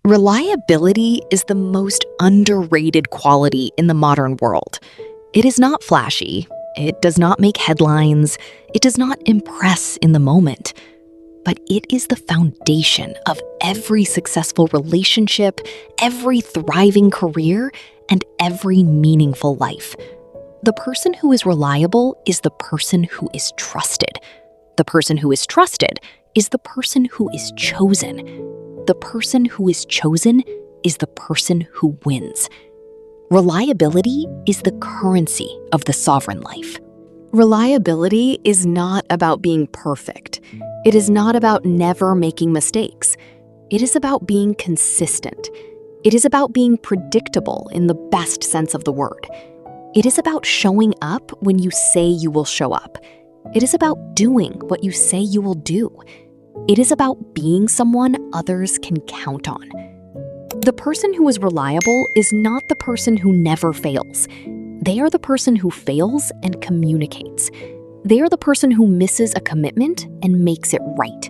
Reliability is the most underrated quality in the modern world. It is not flashy, it does not make headlines, it does not impress in the moment, but it is the foundation of every successful relationship, every thriving career, and every meaningful life. The person who is reliable is the person who is trusted. The person who is trusted is the person who is chosen. The person who is chosen is the person who wins. Reliability is the currency of the sovereign life. Reliability is not about being perfect. It is not about never making mistakes. It is about being consistent. It is about being predictable in the best sense of the word. It is about showing up when you say you will show up. It is about doing what you say you will do. It is about being someone others can count on. The person who is reliable is not the person who never fails. They are the person who fails and communicates. They are the person who misses a commitment and makes it right.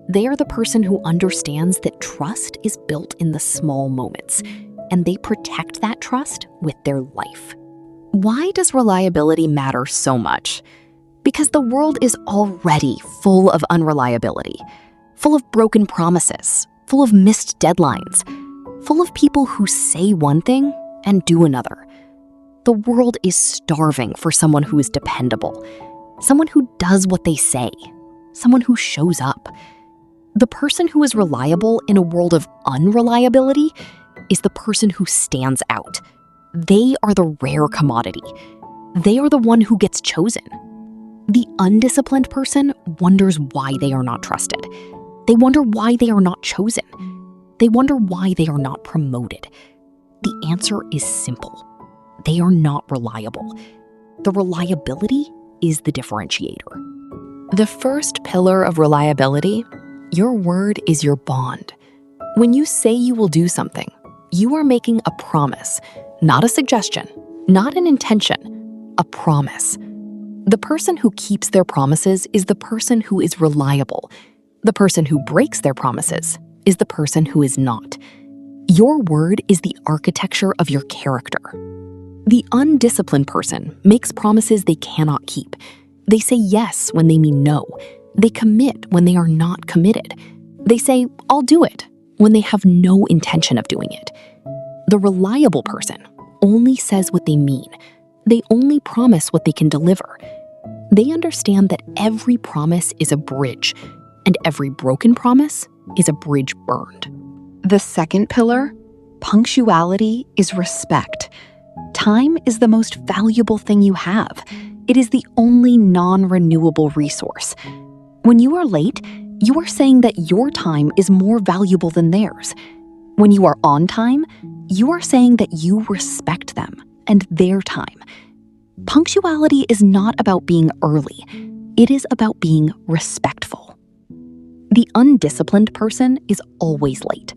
They are the person who understands that trust is built in the small moments, and they protect that trust with their life. Why does reliability matter so much? Because the world is already full of unreliability, full of broken promises, full of missed deadlines, full of people who say one thing and do another. The world is starving for someone who is dependable, someone who does what they say, someone who shows up. The person who is reliable in a world of unreliability is the person who stands out. They are the rare commodity. They are the one who gets chosen. The undisciplined person wonders why they are not trusted. They wonder why they are not chosen. They wonder why they are not promoted. The answer is simple. They are not reliable. The reliability is the differentiator. The first pillar of reliability, your word is your bond. When you say you will do something, you are making a promise, not a suggestion, not an intention, a promise. The person who keeps their promises is the person who is reliable. The person who breaks their promises is the person who is not. Your word is the architecture of your character. The undisciplined person makes promises they cannot keep. They say yes when they mean no. They commit when they are not committed. They say, "I'll do it," when they have no intention of doing it. The reliable person only says what they mean. They only promise what they can deliver. They understand that every promise is a bridge, and every broken promise is a bridge burned. The second pillar, punctuality, is respect. Time is the most valuable thing you have. It is the only non-renewable resource. When you are late, you are saying that your time is more valuable than theirs. When you are on time, you are saying that you respect them and their time. Punctuality is not about being early. It is about being respectful. The undisciplined person is always late.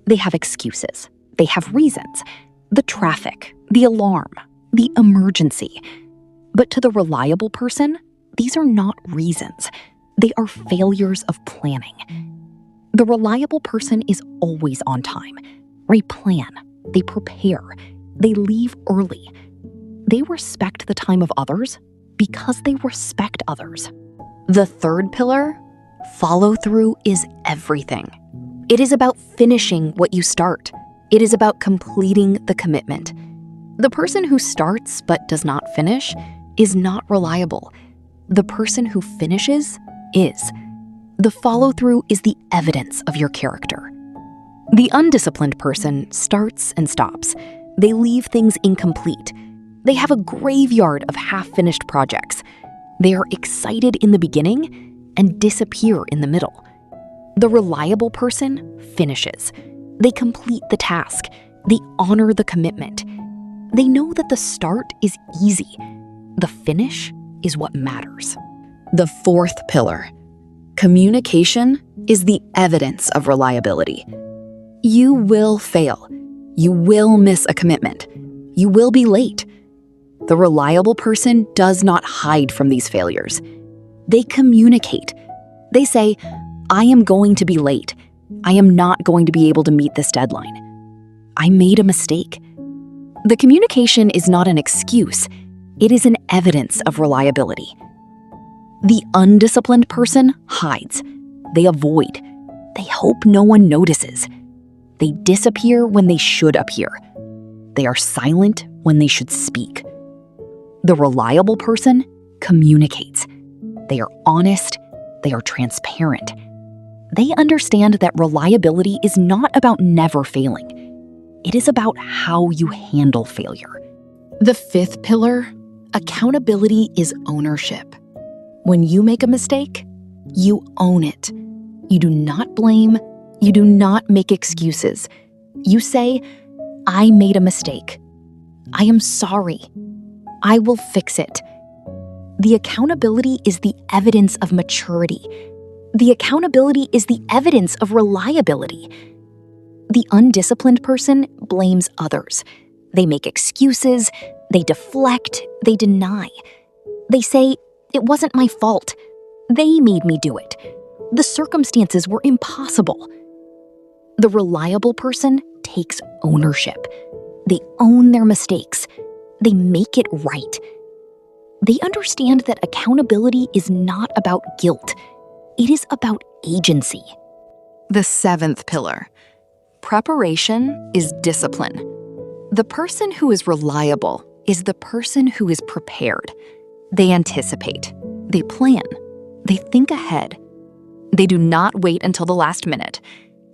They have excuses. They have reasons. The traffic, the alarm, the emergency. But to the reliable person, these are not reasons. They are failures of planning. The reliable person is always on time. They plan. They prepare. They leave early. They respect the time of others because they respect others. The third pillar, follow through, is everything. It is about finishing what you start. It is about completing the commitment. The person who starts but does not finish is not reliable. The person who finishes is. The follow-through is the evidence of your character. The undisciplined person starts and stops. They leave things incomplete. They have a graveyard of half-finished projects. They are excited in the beginning and disappear in the middle. The reliable person finishes. They complete the task. They honor the commitment. They know that the start is easy. The finish is what matters. The fourth pillar, communication, is the evidence of reliability. You will fail. You will miss a commitment. You will be late. The reliable person does not hide from these failures. They communicate. They say, "I am going to be late," I am not going to be able to meet this deadline. I made a mistake. The communication is not an excuse, it is an evidence of reliability. The undisciplined person hides. They avoid. They hope no one notices. They disappear when they should appear. They are silent when they should speak. The reliable person communicates. They are honest. They are transparent. They understand that reliability is not about never failing. It is about how you handle failure. The fifth pillar, accountability is ownership. When you make a mistake, you own it. You do not blame. You do not make excuses. You say, I made a mistake. I am sorry. I will fix it. The accountability is the evidence of maturity. The accountability is the evidence of reliability. The undisciplined person blames others. They make excuses, they deflect, they deny. They say, it wasn't my fault. They made me do it. The circumstances were impossible. The reliable person takes ownership. They own their mistakes. They make it right. They understand that accountability is not about guilt. It is about agency. The seventh pillar, preparation is discipline. The person who is reliable is the person who is prepared. They anticipate. They plan. They think ahead. They do not wait until the last minute.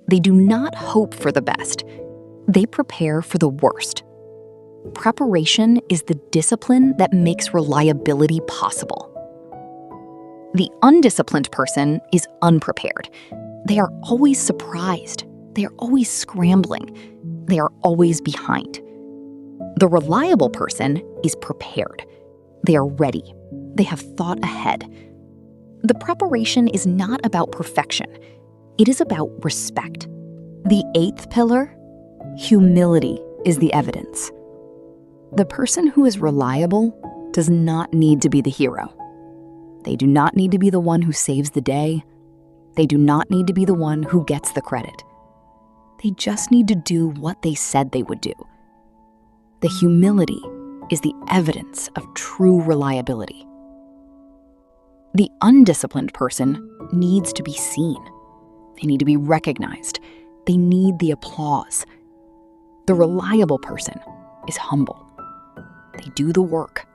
They do not hope for the best. They prepare for the worst. Preparation is the discipline that makes reliability possible. The undisciplined person is unprepared. They are always surprised. They are always scrambling. They are always behind. The reliable person is prepared. They are ready. They have thought ahead. The preparation is not about perfection. It is about respect. The eighth pillar, humility is the evidence. The person who is reliable does not need to be the hero. They do not need to be the one who saves the day. They do not need to be the one who gets the credit. They just need to do what they said they would do. The humility is the evidence of true reliability. The undisciplined person needs to be seen. They need to be recognized. They need the applause. The reliable person is humble. They do the work.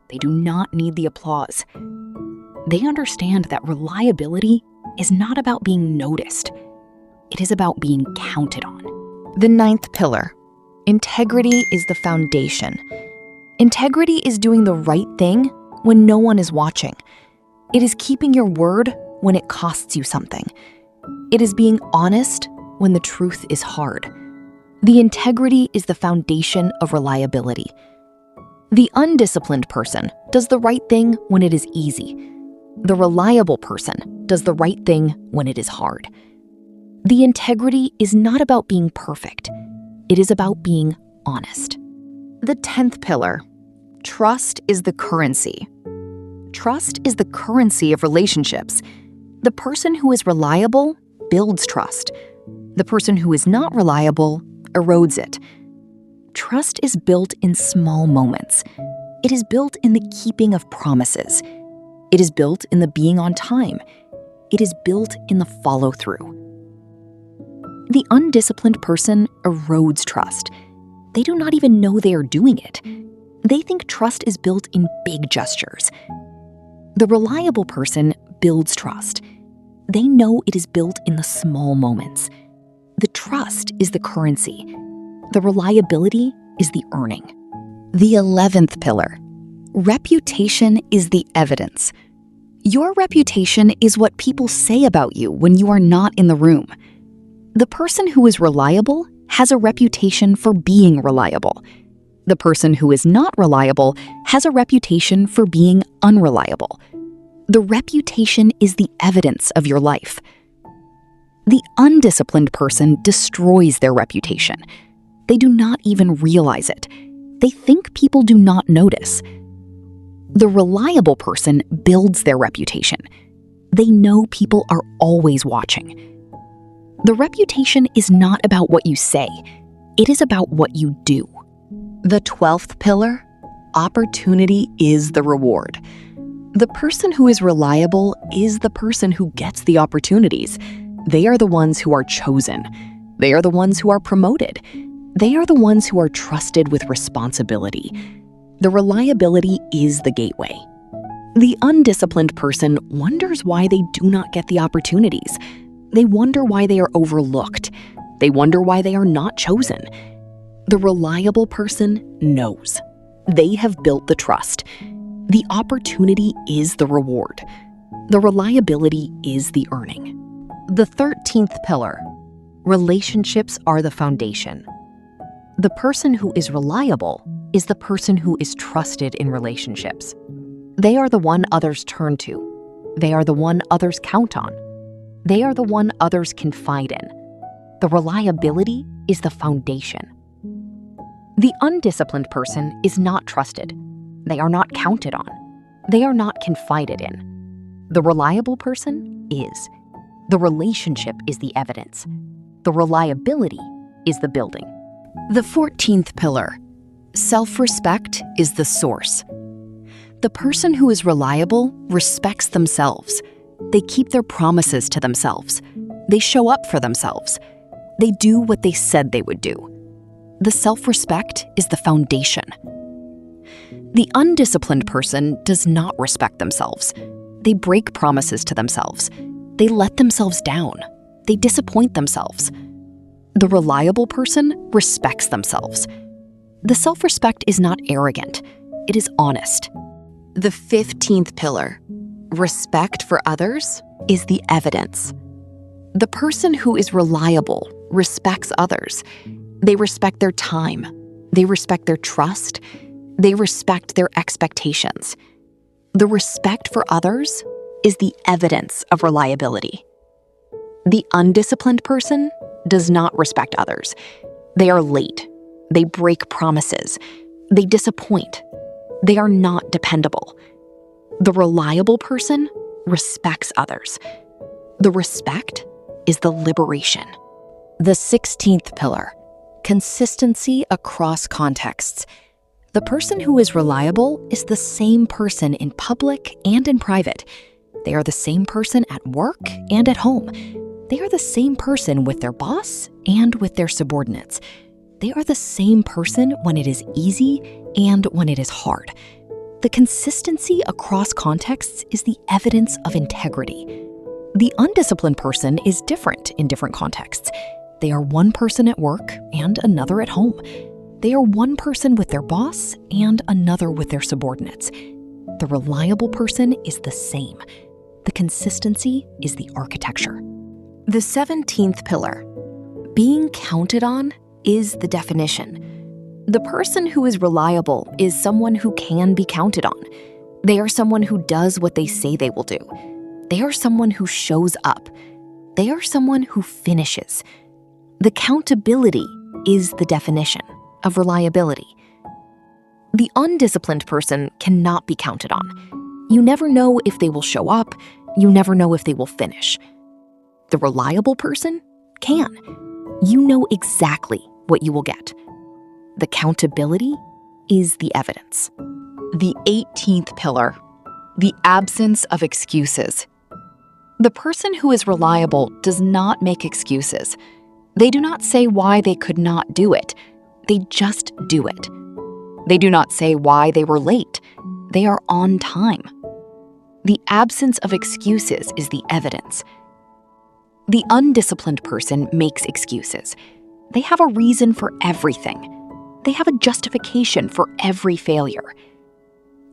They do not need the applause. They understand that reliability is not about being noticed. It is about being counted on. The ninth pillar, integrity is the foundation. Integrity is doing the right thing when no one is watching. It is keeping your word when it costs you something. It is being honest when the truth is hard. The integrity is the foundation of reliability. The undisciplined person does the right thing when it is easy. The reliable person does the right thing when it is hard. The integrity is not about being perfect. It is about being honest. The 10th pillar, trust is the currency. Trust is the currency of relationships. The person who is reliable builds trust. The person who is not reliable erodes it. Trust is built in small moments. It is built in the keeping of promises. It is built in the being on time. It is built in the follow-through. The undisciplined person erodes trust. They do not even know they are doing it. They think trust is built in big gestures. The reliable person builds trust. They know it is built in the small moments. The trust is the currency. The reliability is the earning. The 11th pillar, reputation is the evidence. Your reputation is what people say about you when you are not in the room. The person who is reliable has a reputation for being reliable. The person who is not reliable has a reputation for being unreliable. The reputation is the evidence of your life. The undisciplined person destroys their reputation. They do not even realize it. They think people do not notice. The reliable person builds their reputation. They know people are always watching. The reputation is not about what you say. It is about what you do. The 12th pillar, opportunity is the reward. The person who is reliable is the person who gets the opportunities. They are the ones who are chosen. They are the ones who are promoted. They are the ones who are trusted with responsibility. The reliability is the gateway. The undisciplined person wonders why they do not get the opportunities. They wonder why they are overlooked. They wonder why they are not chosen. The reliable person knows. They have built the trust. The opportunity is the reward. The reliability is the earning. The 13th pillar, relationships are the foundation. The person who is reliable is the person who is trusted in relationships. They are the one others turn to. They are the one others count on. They are the one others confide in. The reliability is the foundation. The undisciplined person is not trusted. They are not counted on. They are not confided in. The reliable person is. The relationship is the evidence. The reliability is the building. The 14th pillar, self-respect is the source. The person who is reliable respects themselves. They keep their promises to themselves. They show up for themselves. They do what they said they would do. The self-respect is the foundation. The undisciplined person does not respect themselves. They break promises to themselves. They let themselves down. They disappoint themselves. The reliable person respects themselves. The self-respect is not arrogant. It is honest. The 15th pillar, respect for others, is the evidence. The person who is reliable respects others. They respect their time. They respect their trust. They respect their expectations. The respect for others is the evidence of reliability. The undisciplined person does not respect others. They are late. They break promises. They disappoint. They are not dependable. The reliable person respects others. The respect is the liberation. The 16th pillar, consistency across contexts. The person who is reliable is the same person in public and in private. They are the same person at work and at home. They are the same person with their boss and with their subordinates. They are the same person when it is easy and when it is hard. The consistency across contexts is the evidence of integrity. The undisciplined person is different in different contexts. They are one person at work and another at home. They are one person with their boss and another with their subordinates. The reliable person is the same. The consistency is the architecture. The 17th pillar, being counted on, is the definition. The person who is reliable is someone who can be counted on. They are someone who does what they say they will do. They are someone who shows up. They are someone who finishes. The countability is the definition of reliability. The undisciplined person cannot be counted on. You never know if they will show up. You never know if they will finish. The reliable person can. You know exactly what you will get. The countability is the evidence. The 18th pillar, the absence of excuses. The person who is reliable does not make excuses. They do not say why they could not do it. They just do it. They do not say why they were late. They are on time. The absence of excuses is the evidence. The undisciplined person makes excuses. They have a reason for everything. They have a justification for every failure.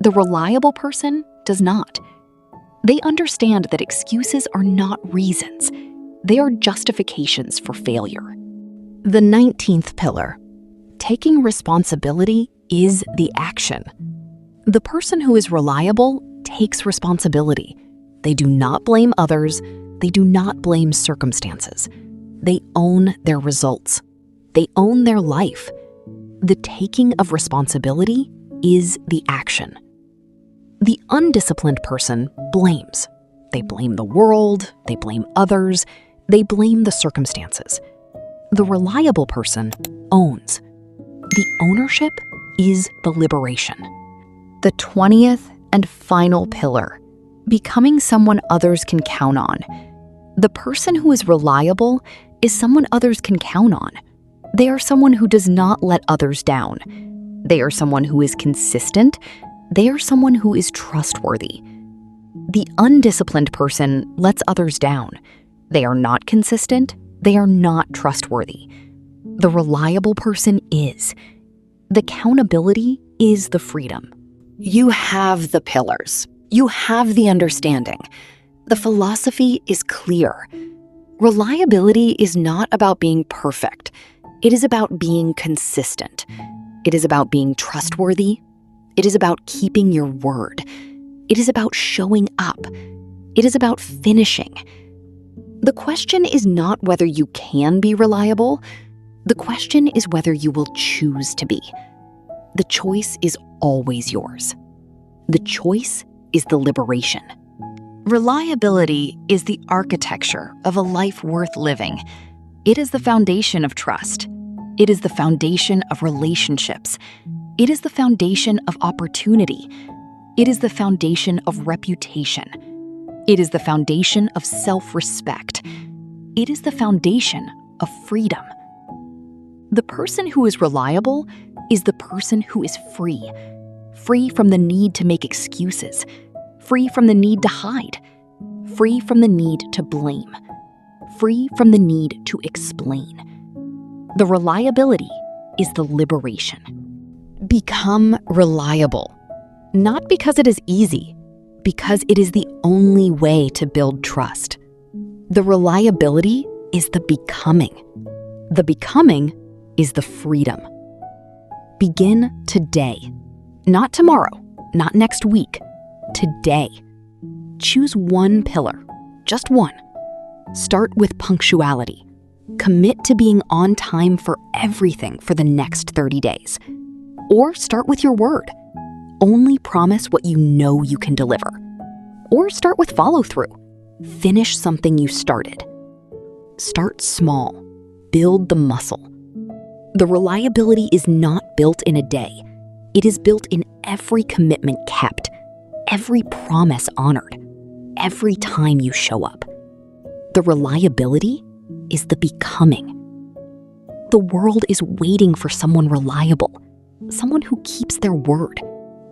The reliable person does not. They understand that excuses are not reasons. They are justifications for failure. The 19th pillar, taking responsibility is the action. The person who is reliable takes responsibility. They do not blame others. They do not blame circumstances. They own their results. They own their life. The taking of responsibility is the action. The undisciplined person blames. They blame the world. They blame others. They blame the circumstances. The reliable person owns. The ownership is the liberation. The 20th and final pillar, becoming someone others can count on. The person who is reliable is someone others can count on. They are someone who does not let others down. They are someone who is consistent. They are someone who is trustworthy. The undisciplined person lets others down. They are not consistent. They are not trustworthy. The reliable person is. The accountability is the freedom. You have the pillars. You have the understanding. The philosophy is clear. Reliability is not about being perfect. It is about being consistent. It is about being trustworthy. It is about keeping your word. It is about showing up. It is about finishing. The question is not whether you can be reliable. The question is whether you will choose to be. The choice is always yours. The choice is the liberation. Reliability is the architecture of a life worth living. It is the foundation of trust. It is the foundation of relationships. It is the foundation of opportunity. It is the foundation of reputation. It is the foundation of self-respect. It is the foundation of freedom. The person who is reliable is the person who is free. Free from the need to make excuses. Free from the need to hide. Free from the need to blame. Free from the need to explain. The reliability is the liberation. Become reliable. Not because it is easy, because it is the only way to build trust. The reliability is the becoming. The becoming is the freedom. Begin today. Not tomorrow, not next week. Today. Choose one pillar, just one. Start with punctuality. Commit to being on time for everything for the next 30 days. Or start with your word. Only promise what you know you can deliver. Or start with follow-through. Finish something you started. Start small. Build the muscle. The reliability is not built in a day. It is built in every commitment kept, every promise honored, every time you show up. The reliability is the becoming. The world is waiting for someone reliable, someone who keeps their word,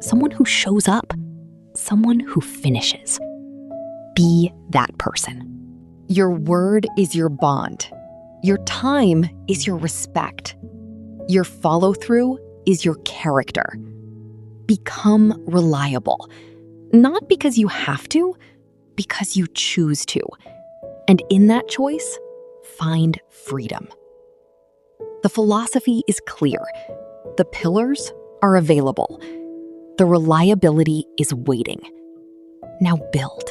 someone who shows up, someone who finishes. Be that person. Your word is your bond. Your time is your respect. Your follow-through is your character. Become reliable, not because you have to, because you choose to. And in that choice, find freedom. The philosophy is clear. The pillars are available. The reliability is waiting. Now build.